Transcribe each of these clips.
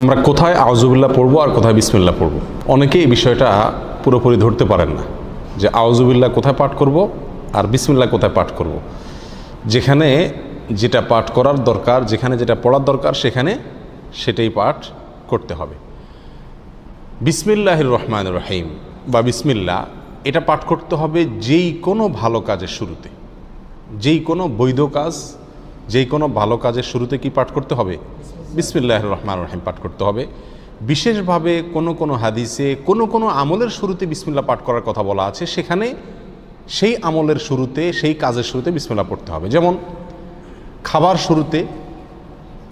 আমরা কোথায় আউযুবিল্লাহ পড়বো আর কোথায় বিসমিল্লাহ পড়বো, অনেকেই এই বিষয়টা পুরোপুরি ধরতে পারেন না যে আউযুবিল্লাহ কোথায় পাঠ করব আর বিসমিল্লাহ কোথায় পাঠ করব। যেখানে যেটা পাঠ করার দরকার, যেখানে যেটা পড়ার দরকার সেখানে সেটাই পাঠ করতে হবে। বিসমিল্লাহির রহমানির রহিম বা বিসমিল্লাহ এটা পাঠ করতে হবে যেই কোনো ভালো কাজের শুরুতে, যেই কোনো বৈধ কাজ, যেই কোনো ভালো কাজের শুরুতে কি পাঠ করতে হবে? বিসমিল্লাহির রহমানির রহিম পাঠ করতে হবে। বিশেষভাবে কোনো হাদিসে কোনো আমলের শুরুতে বিসমিল্লাহ পাঠ করার কথা বলা আছে, সেখানে সেই আমলের শুরুতে, সেই কাজের শুরুতে বিসমিল্লাহ পড়তে হবে। যেমন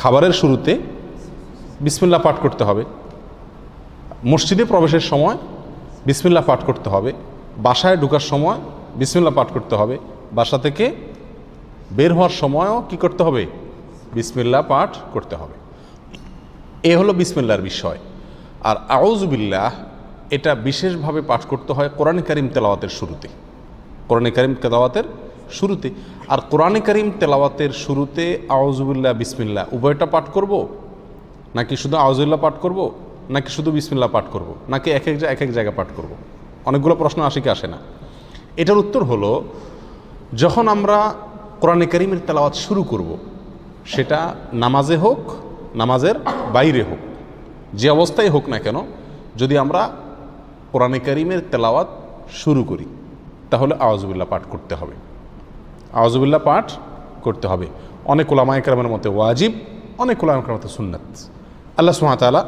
খাবারের শুরুতে বিসমিল্লাহ পাঠ করতে হবে, মসজিদে প্রবেশের সময় বিসমিল্লাহ পাঠ করতে হবে, বাসায় ঢোকার সময় বিসমিল্লাহ পাঠ করতে হবে, বাসা থেকে বের হওয়ার সময়ও কি করতে হবে? বিসমিল্লাহ পাঠ করতে হবে। এ হলো বিসমিল্লাহর বিষয়। আর আউযুবিল্লাহ এটা বিশেষভাবে পাঠ করতে হয় কোরআন কারীম তেলাওয়াতের শুরুতে, কোরআন কারীম তেলাওয়াতের শুরুতে। আর কোরআন কারীম তেলাওয়াতের শুরুতে আউযুবিল্লাহ বিসমিল্লাহ উভয়টা পাঠ করব, নাকি শুধু আউযুবিল্লাহ পাঠ করব, নাকি শুধু বিসমিল্লাহ পাঠ করব, নাকি এক এক জায়গায় পাঠ করব? অনেকগুলো প্রশ্ন আসে কি আসে না। এটার উত্তর হলো, যখন আমরা কোরআন কারীমের তেলাওয়াত শুরু করব, সেটা নামাজে হোক, নামাজের বাইরে হোক, যে অবস্থায় হোক না কেন, যদি আমরা কোরআন কারীমের তেলাওয়াত শুরু করি তাহলে আউযুবিল্লাহ পাঠ করতে হবে, আউযুবিল্লাহ পাঠ করতে হবে। অনেক উলামায়ে কেরামের মতে ওয়াজিব, অনেক উলামায়ে কেরামের মতে সুন্নাত। আল্লাহ সুবহানাহু ওয়া তাআলা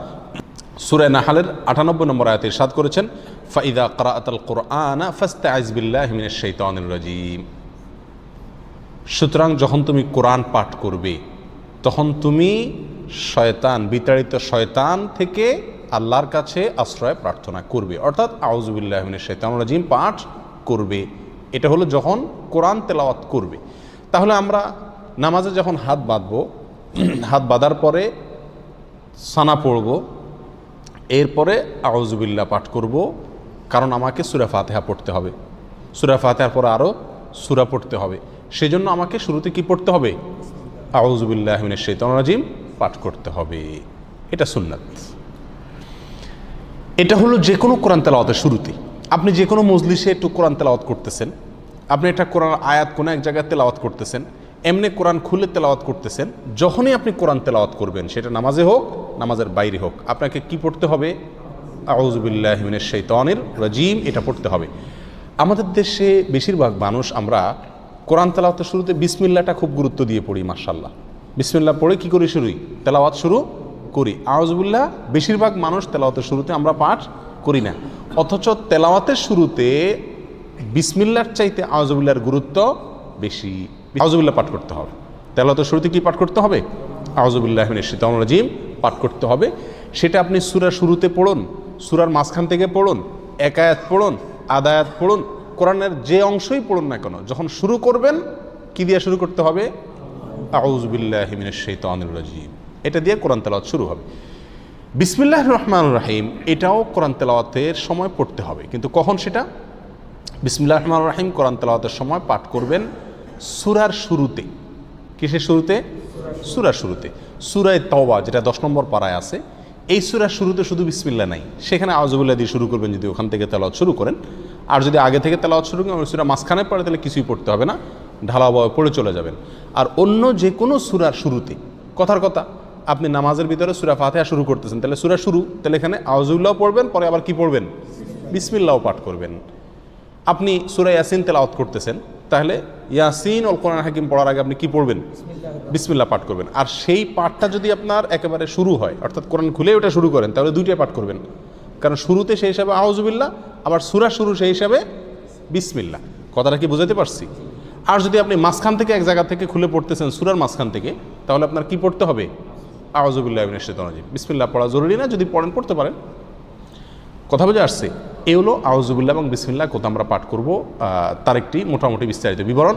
সূরা নাহলের 98 নম্বর আয়াতে ইরশাদ করেছেন, ফাইদা ক্রাআতাল কুরআনা ফাস্তাইজ বিল্লাহি মিনাশ শাইতানির রাজীম। সুতরাং যখন তুমি কোরআন পাঠ করবে তখন তুমি শয়তান, বিতাড়িত শয়তান থেকে আল্লাহর কাছে আশ্রয় প্রার্থনা করবে, অর্থাৎ আউযুবিল্লাহি মিনাশ শাইতানির রাজীম পাঠ করবে। এটা হলো যখন কোরআন তেলাওয়াত করবে। তাহলে আমরা নামাজে যখন হাত বাঁধবো, হাত বাঁধার পরে সানা পড়ব, এরপরে আউযুবিল্লাহ পাঠ করব, কারণ আমাকে সূরা ফাতিহা পড়তে হবে। সূরা ফাতিহার পরে আরও সূরা পড়তে হবে, সেজন্য আমাকে শুরুতে কি পড়তে হবে? আউযুবিল্লাহি মিনাশ শাইতানির রাজীম পাঠ করতে হবে। এটা সুন্নাত। এটা হলো যে কোনো কোরআন তেলাওয়াতের শুরুতে। আপনি যে কোনো মজলিসে একটু কোরআন তেলাওয়াত করতেছেন, আপনি একটা কোরআন আয়াত কোনো এক জায়গায় তেলাওয়াত করতেছেন, এমনি কোরআন খুলে তেলাওয়াত করতেছেন, যখনই আপনি কোরআন তেলাওয়াত করবেন, সেটা নামাজে হোক, নামাজের বাইরে হোক, আপনাকে কি পড়তে হবে? আউযুবিল্লাহি মিনাশ শাইতানির রাজীম এটা পড়তে হবে। আমাদের দেশে বেশিরভাগ মানুষ আমরা কোরআন তেলাওয়াতের শুরুতে বিসমিল্লাহটা খুব গুরুত্ব দিয়ে পড়ি। মাশাআল্লাহ, বিসমিল্লাহ পড়ে কি করি? তেলাওয়াত শুরু করি। আউযুবিল্লাহ বেশিরভাগ মানুষ তেলাওয়াতের শুরুতে আমরা পাঠ করি না, অথচ তেলাওয়াতের শুরুতে বিসমিল্লাহর চাইতে আউযুবিল্লাহর গুরুত্ব বেশি। আউযুবিল্লাহ পাঠ করতে হবে। তেলাওয়াতের শুরুতে কি পাঠ করতে হবে? আউযুবিল্লাহি মিনাশ শাইতানির রাজীম পাঠ করতে হবে। সেটা আপনি সূরার শুরুতে পড়ুন, সূরার মাঝখান থেকে পড়ুন, এক আয়াত পড়ুন, আধা আয়াত পড়ুন, কোরআনের যে অংশই পড়ুন না কেন, যখন শুরু করবেন কি দিয়ে শুরু করতে হবে? আউযুবিল্লাহি মিনাশ শাইতানির রাজীম এটা দিয়ে কোরআন তেলাওয়াত শুরু হবে। বিসমিল্লাহির রহমানির রহিম এটাও কোরআন তেলাওয়াতের সময় পড়তে হবে, কিন্তু কখন সেটা? বিসমিল্লাহির রহমানির রহিম কোরআন তেলাওয়াতের সময় পাঠ করবেন সূরার শুরুতে। কিসের শুরুতে? সূরার শুরুতে। সূরা তাওবা যেটা 10 নম্বর পারায় আছে, এই সূরার শুরুতে শুধু বিসমিল্লাহ নাই, সেখানে আউযুবিল্লাহ দিয়ে শুরু করবেন যদি ওখান থেকে তেলাওয়াত শুরু করেন। আর যদি আগে থেকে তেলাওয়াত শুরু করেন, সূরা মাঝখানে পড়ে, তাহলে কিছুই পড়তে হবে না, ঢালাওভাবে পড়ে চলে যাবেন। আর অন্য যে কোনো সূরার শুরুতে, কথার কথা, আপনি নামাজের ভিতরে সূরা ফাতিহা শুরু করতেছেন, তাহলে সূরা শুরু, তাহলে এখানে আউযুবিল্লাহ পড়বেন, পরে আবার কি পড়বেন? বিসমিল্লাহও পাঠ করবেন। আপনি সূরা ইয়াসিন তেলাওয়াত করতেছেন, তাহলে ইয়াসিন ওয়াল কোরআনুল হাকিম পড়ার আগে আপনি কি পড়বেন? বিসমিল্লাহ পাঠ করবেন। আর সেই পাঠটা যদি আপনার একেবারে শুরু হয়, অর্থাৎ কোরআন খুলে ওটা শুরু করেন, তাহলে দুইটাই পাঠ করবেন, কারণ শুরুতে সেই হিসাবে আউযুবিল্লাহ, আবার সূরা শুরু সেই হিসাবে বিসমিল্লাহ। কথাটা কি বুঝাতে পারছি? আর যদি আপনি মাঝখান থেকে এক জায়গা থেকে খুলে পড়তেছেন, সূরার মাঝখান থেকে, তাহলে আপনার কি পড়তে হবে? আউযুবিল্লাহি মিনাশ শাইতানির রাজীম। বিসমিল্লাহ পড়া জরুরি না, যদি পড়েন পড়তে পারেন। কথা বুঝে আসছে? এই হলো আউযুবিল্লাহ এবং বিসমিল্লাহ কোথা আমরা পাঠ করব, তার একটি মোটামুটি বিস্তারিত বিবরণ।